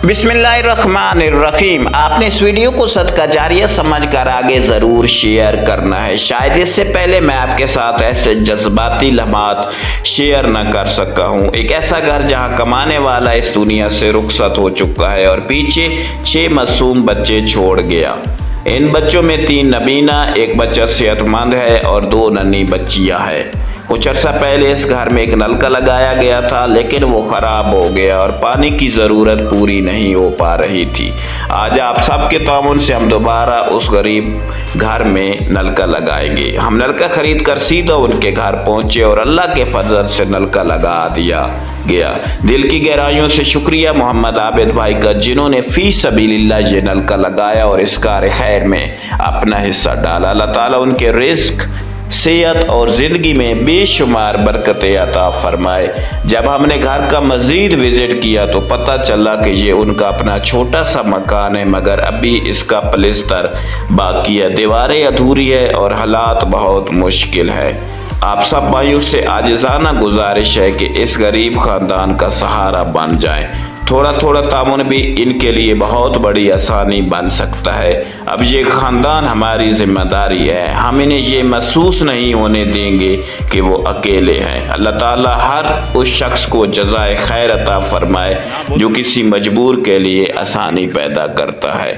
बिस्मिल्लाहिर्रहमानिर्रहीम। आपने इस वीडियो को सदका जारिया समझ कर आगे ज़रूर शेयर करना है। शायद इससे पहले मैं आपके साथ ऐसे जज्बाती लम्हात शेयर न कर सका हूँ। एक ऐसा घर जहाँ कमाने वाला इस दुनिया से रुखसत हो चुका है और पीछे 6 मासूम बच्चे छोड़ गया। इन बच्चों में 3 नबीना, एक बच्चा सेहतमंद है और 2 नन्ही बच्चियां हैं। कुछ अर्सा पहले इस घर में एक नलका लगाया गया था, लेकिन वो खराब हो गया और पानी की ज़रूरत पूरी नहीं हो पा रही थी। आज आप सबके ताउन से हम दोबारा उस गरीब घर में नलका लगाएंगे। हम नलका खरीद कर सीधा उनके घर पहुंचे और अल्लाह के फजल से नलका लगा दिया गया। दिल की गहराइयों से शुक्रिया मोहम्मद आबिद भाई का, जिन्होंने फी सबीलिल्लाह ये नलका लगाया और इस कार खैर में अपना हिस्सा डाला। अल्लाह ताला उनके रिस्क, सेहत और ज़िंदगी में बेशुमार बरकतें अता फरमाए। जब हमने घर का मज़ीद विज़िट किया तो पता चला कि ये उनका अपना छोटा सा मकान है, मगर अभी इसका प्लास्टर बाकी है, दीवारें अधूरी है और हालात बहुत मुश्किल है। आप सब भाइयों से आजिज़ाना गुजारिश है कि इस गरीब ख़ानदान का सहारा बन जाएं। थोड़ा थोड़ा तामुन भी इनके लिए बहुत बड़ी आसानी बन सकता है। अब ये ख़ानदान हमारी जिम्मेदारी है, हम इन्हें ये महसूस नहीं होने देंगे कि वो अकेले हैं। अल्लाह ताला हर उस शख्स को जज़ाए खैर अता फरमाए जो किसी मजबूर के लिए आसानी पैदा करता है।